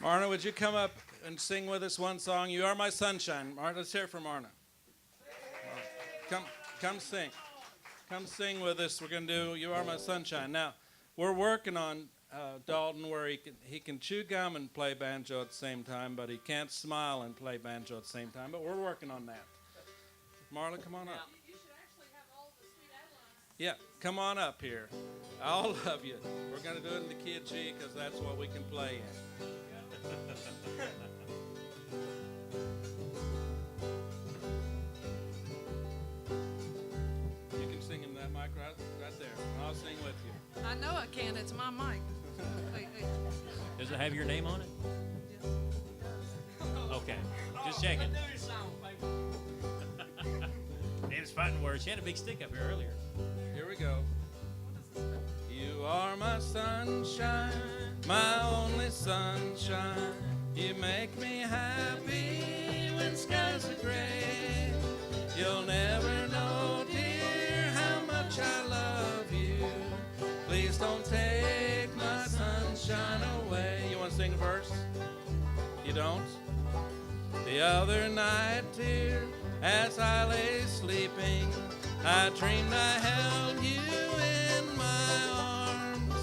Marna, would you come up and sing with us one song? You Are My Sunshine. Marna, let's hear it from Marna. Come sing. Come sing with us. We're going to do You Are My Sunshine. Now, we're working on Dalton where he can chew gum and play banjo at the same time, but he can't smile and play banjo at the same time. But we're working on that. Marla, come on up. You should actually have all the sweet Adelines. Yeah, come on up here. All of you. We're going to do it in the key of G because that's what we can play in. You can sing in that mic right there. I'll sing with you. I know I can. It's my mic. Wait. Does it have your name on it? Okay, just checking. It was fighting words. She had a big stick up here earlier. Here we go. You are my sunshine, my only sunshine. You make me happy when skies are gray. You'll never know, dear, how much I love you. Please don't take my sunshine away. You want to sing a verse? You don't? The other night, dear, as I lay sleeping, I dreamed I held you in my arms.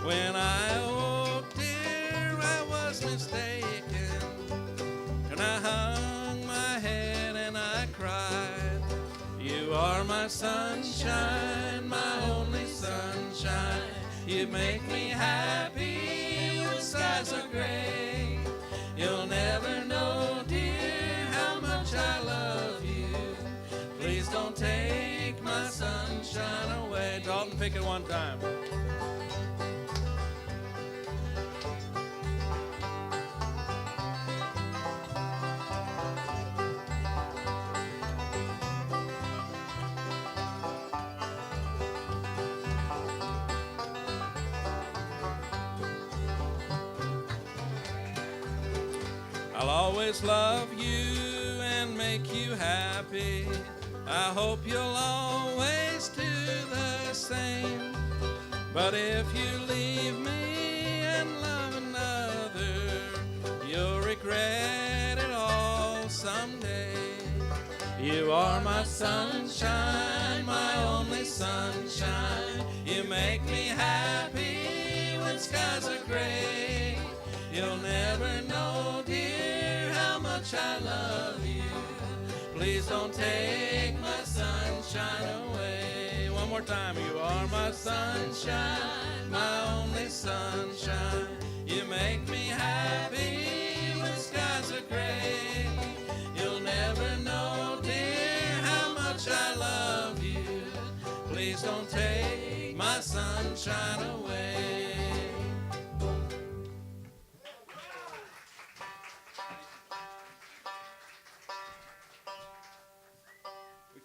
When I awoke, dear, I was mistaken. And I hung my head and I cried. You are my sunshine, my only sunshine. You make me happy when skies are gray. You'll never know, dear, how much I love you. Please don't take my sunshine away. Dalton, pick it one time. I'll always love you and make you happy. I hope you'll always do the same. But if you leave me and love another, you'll regret it all someday. You are my sunshine, my only sunshine. You make me happy when skies are gray. You'll never know, dear, how much I love you. Please don't take my sunshine away. One more time. You are my sunshine, my only sunshine. You make me happy when skies are gray. You'll never know, dear, how much I love you. Please don't take my sunshine away.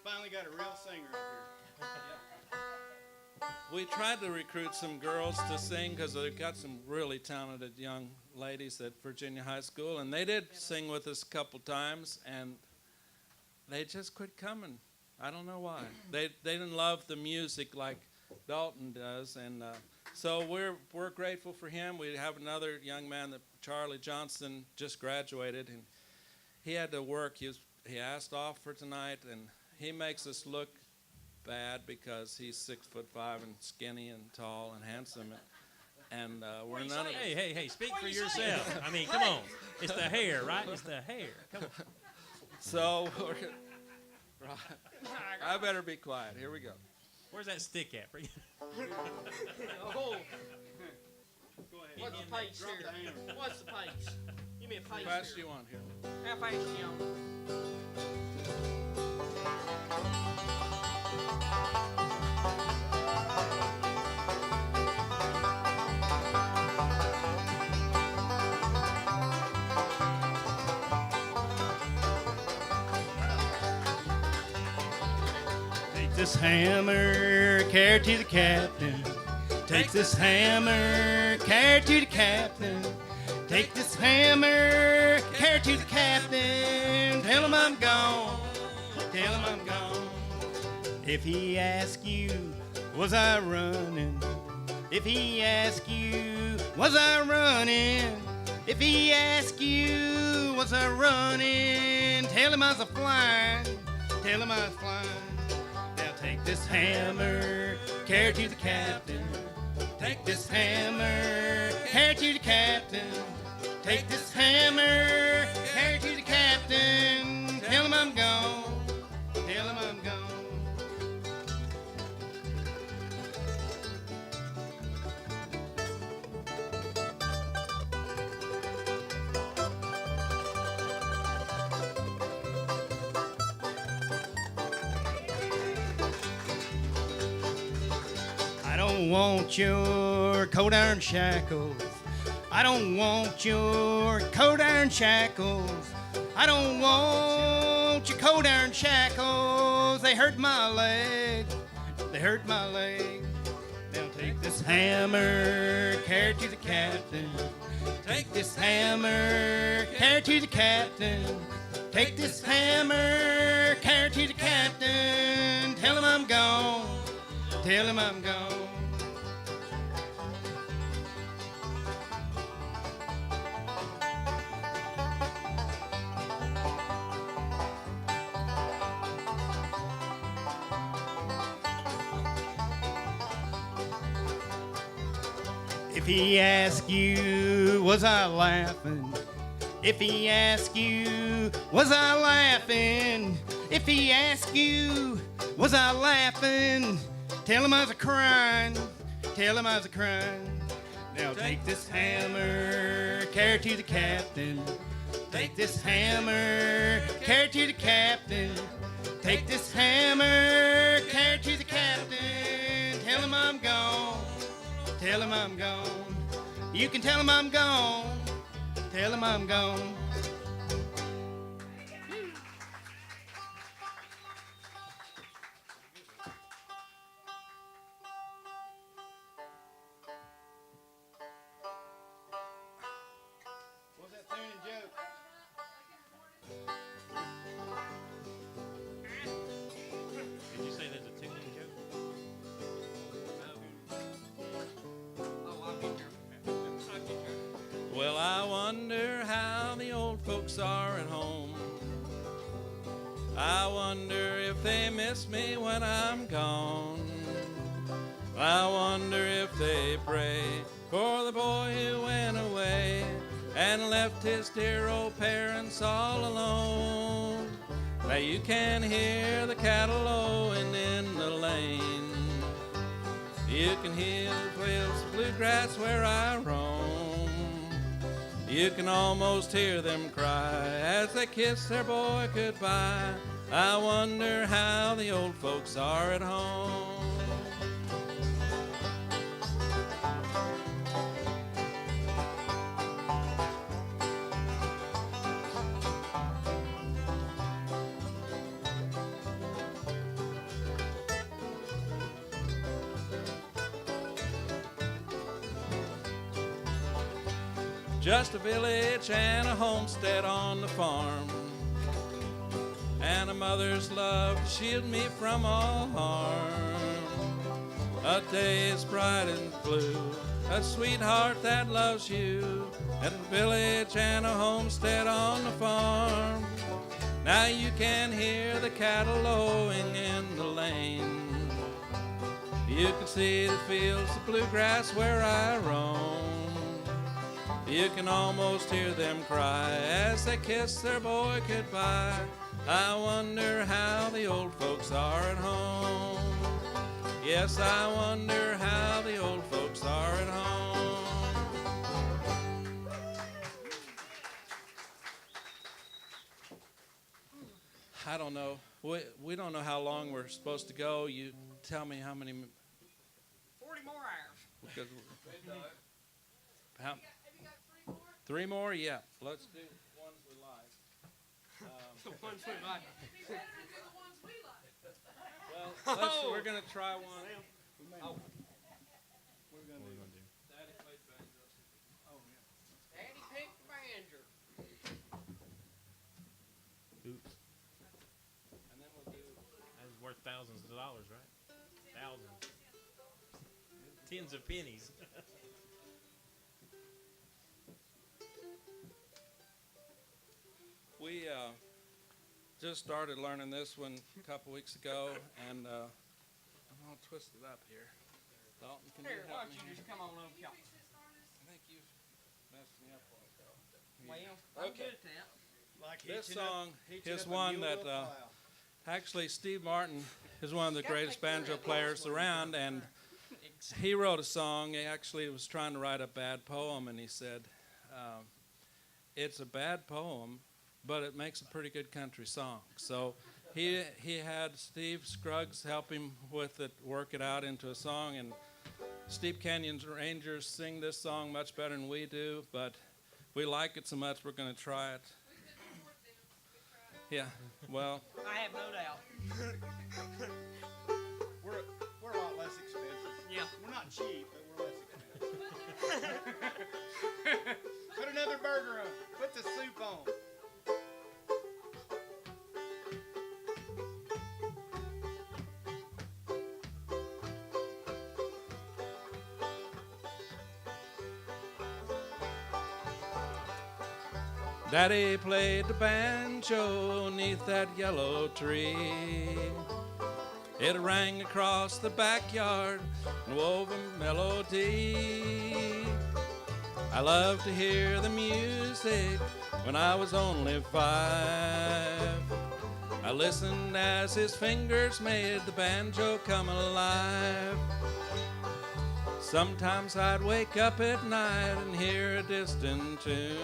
Finally got a real singer up here. We tried to recruit some girls to sing because they've got some really talented young ladies at Virginia High School, and they did sing with us a couple times, and they just quit coming. I don't know why. They didn't love the music like Dalton does, and so we're grateful for him. We have another young man, that Charlie Johnson, just graduated, and he had to work. He asked off for tonight, and he makes us look bad because he's 6'5" and skinny and tall and handsome, and we're none of. Hey! Speak for yourself. I mean, come on. It's the hair, right? It's the hair. Come on. So, right. I better be quiet. Here we go. Where's that stick at? Oh. What's the pace here? What's the pace? Give me a pace How fast do here. you want here? How fast you on? Take this hammer, carry to the captain. Take this hammer, carry to the captain. Take this hammer, carry to the captain. Tell him I'm gone, tell him I'm gone. If he asks you, was I running? If he asks you, was I running? If he asks you, was I running? Tell him I was a flying, tell him I was flying. this hammer, carry to the captain. Take this hammer, carry to the captain. Take this hammer, carry to the captain. Tell him I'm gone, tell him I'm gone. I don't want your cold iron shackles. I don't want your cold iron shackles. I don't want your cold iron shackles. They hurt my leg. They hurt my leg. Now take this hammer, carry it to the captain. Take this hammer, carry it to the captain. Take this hammer, carry it to the captain. Tell him I'm gone. Tell him I'm gone. If he asks you, was I laughing? If he asks you, was I laughing? If he asks you, was I laughing? Tell him I was a crying. Tell him I was a crying. Now take this hammer, carry it to the captain. Take this hammer, carry it to the captain. Take this hammer, carry it to the captain. Tell him I'm gone. Tell him I'm gone. You can tell him I'm gone. Tell him I'm gone. What's that tune and joke? Did you say there's a tune and joke? Well, I wonder how the old folks are at home. I wonder if they miss me when I'm gone. I wonder if they pray for the boy who went away and left his dear old parents all alone. Now you can hear the cattle lowing in the lane. You can hear the wheels of bluegrass where I roam. You can almost hear them cry as they kiss their boy goodbye. I wonder how the old folks are at home. Just a village and a homestead on the farm, and a mother's love to shield me from all harm. A day is bright and blue, a sweetheart that loves you, at a village and a homestead on the farm. Now you can hear the cattle lowing in the lane. You can see the fields of bluegrass where I roam. You can almost hear them cry as they kiss their boy goodbye. I wonder how the old folks are at home. Yes, I wonder how the old folks are at home. I don't know. We don't know how long we're supposed to go. You tell me how many. 40 more hours. Because how, 3 more? Yeah. Let's do ones we like. The ones we like. Well, we're going to try one. Oh. We're going to do Daddy plays banjo. Oh, yeah. Daddy picked the banjo. Oops. And then we'll do. That's worth thousands of dollars, right? Thousands. Tens of pennies. We just started learning this one a couple weeks ago, and all twisted up here. Dalton, can Here, you why help don't me you here? just come on over here? I think you've messed me up on it. Well, I'm Okay. good at that. Like This hitching up- song hitching is up a one mule that to a plow. actually Steve Martin is one of the greatest banjo players around, and he wrote a song. He actually was trying to write a bad poem, and he said, it's a bad poem, but it makes a pretty good country song. So he had Steve Scruggs help him with it, work it out into a song, and Steep Canyon's Rangers sing this song much better than we do, but we like it so much we're going to try it. Yeah, well, I have no doubt. We're a lot less expensive. Yeah. We're not cheap, but we're less expensive. Put another burger on. Put the soup on. Daddy played the banjo neath that yellow tree. It rang across the backyard and wove a melody. I loved to hear the music when I was only 5. I listened as his fingers made the banjo come alive. Sometimes I'd wake up at night and hear a distant tune.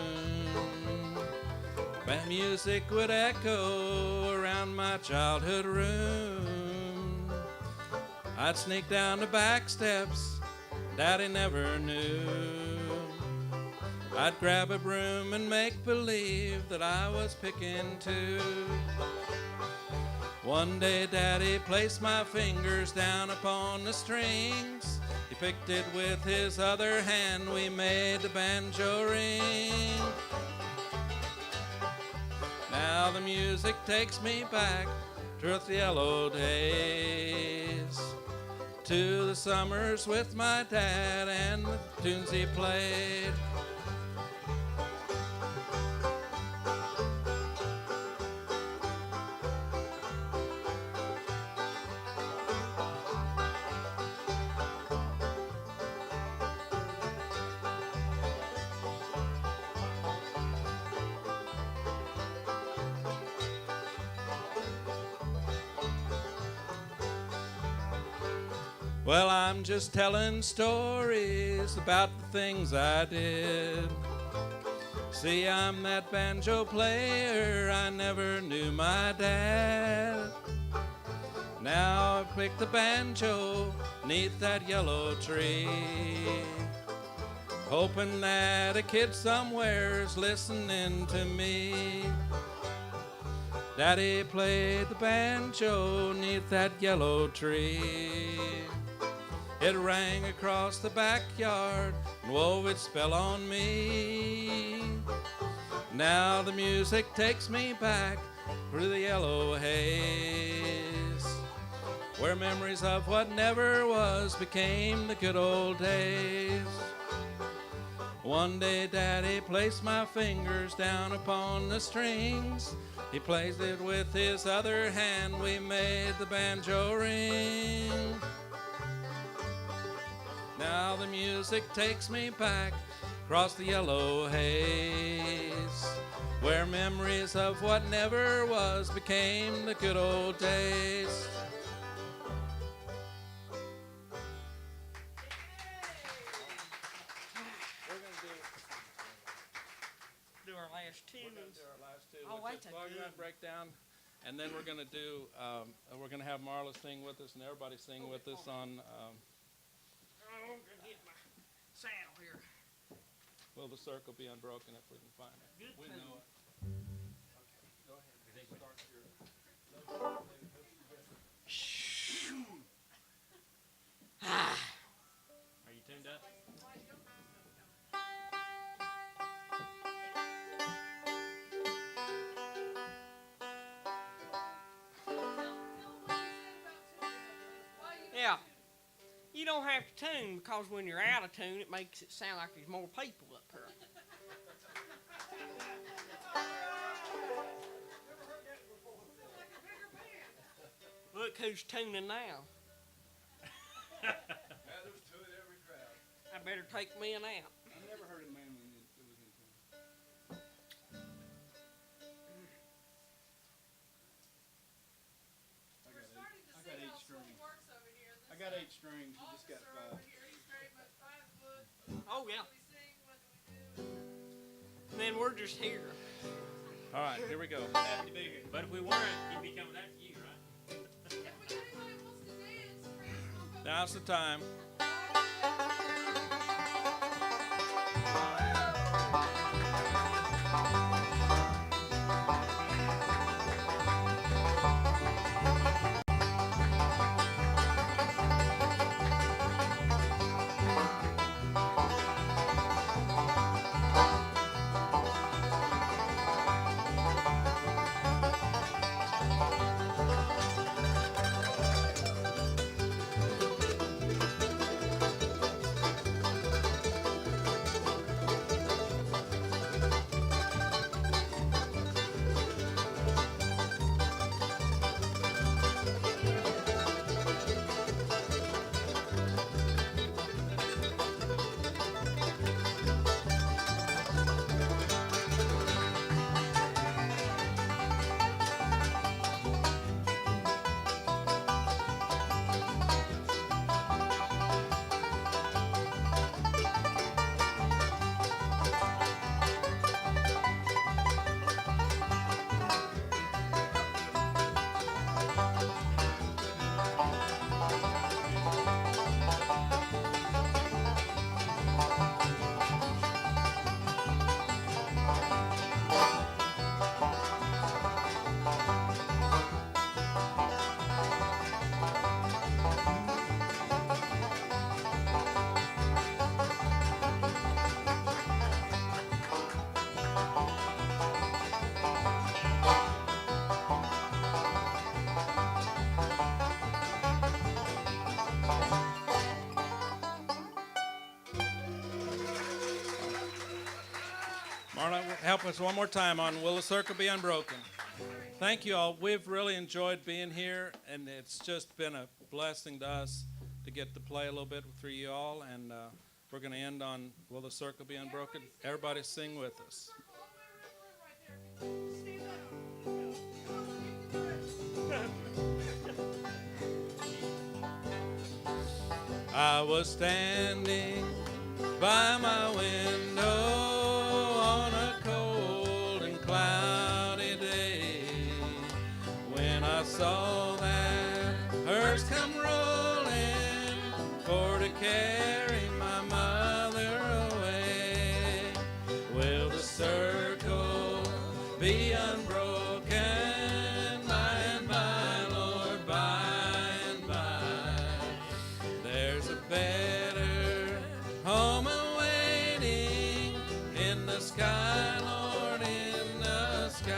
Band music would echo around my childhood room. I'd sneak down the back steps, Daddy never knew. I'd grab a broom and make believe that I was picking too. One day Daddy placed my fingers down upon the strings. He picked it with his other hand, we made the banjo ring. Now the music takes me back to the yellow days, to the summers with my dad and the tunes he played. Well, I'm just telling stories about the things I did. See, I'm that banjo player, I never knew my dad. Now I pick the banjo neath that yellow tree, hoping that a kid somewhere's listening to me. Daddy played the banjo neath that yellow tree. It rang across the backyard and wove its spell on me. Now the music takes me back through the yellow haze, where memories of what never was became the good old days. One day Daddy placed my fingers down upon the strings. He plays it with his other hand, we made the banjo ring. Now the music takes me back across the yellow haze, where memories of what never was became the good old days. We're going to Do our last two. our last two. Oh, wait, Just log that breakdown, and then we're going to do. We're going to have Marla sing with us, and everybody sing with us on. I'm gonna get my saddle here. Will the circle be unbroken if we can find it? Good We tune. know it. Okay, go ahead. Start your. Are you tuned up? Yeah. You don't have to tune, because when you're out of tune, it makes it sound like there's more people up here. Look who's tuning now. better take me a nap. I never heard a man when it was in town. I got 8 strings. I got 8 strings. You just got 5. Oh, yeah. And then we're just here. All right, here we go. Happy to be here. But if we weren't, he'd be coming after you, right? Now's the time. Marla, help us one more time on Will the Circle Be Unbroken? Thank you all. We've really enjoyed being here, and it's just been a blessing to us to get to play a little bit through you all, and we're going to end on Will the Circle Be Unbroken? Everybody sing with us. I was standing by my window on a cold and cloudy day when I saw that hearse come rolling for to carry my mother away. Will the circle be unbroken by and by, Lord, by and by? There's a better home awaiting in the sky, Lord, in the sky.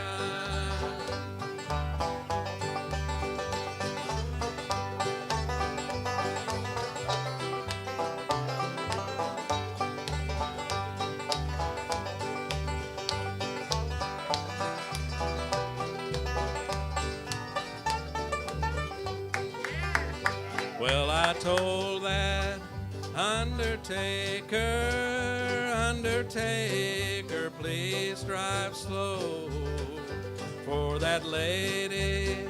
Well, I told that Undertaker, please drive slow, for that lady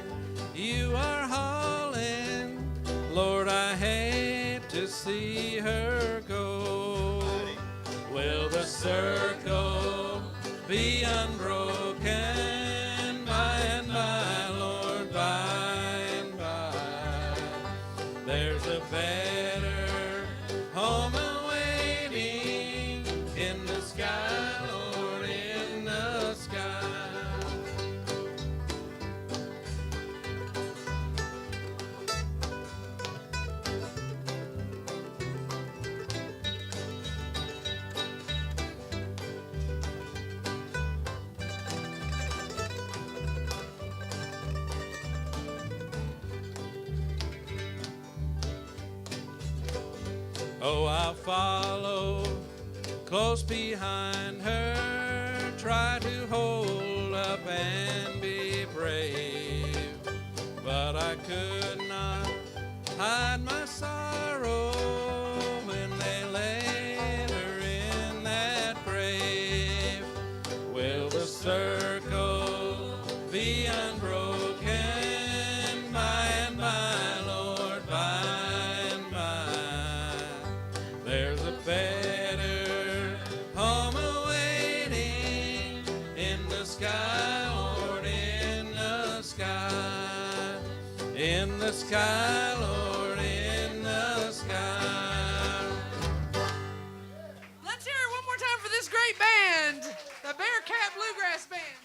you are hauling, Lord, I hate to see her go. Will the circle be unbroken by and by, Lord, by and by? There's a better home awaiting in the sky, Lord, in the sky. Oh, I'll follow close behind her, try to hold up and be brave, but I could not hide my sorrow when they laid the sky, Lord, in the sky. Let's hear it one more time for this great band, the Bearcat Bluegrass Band.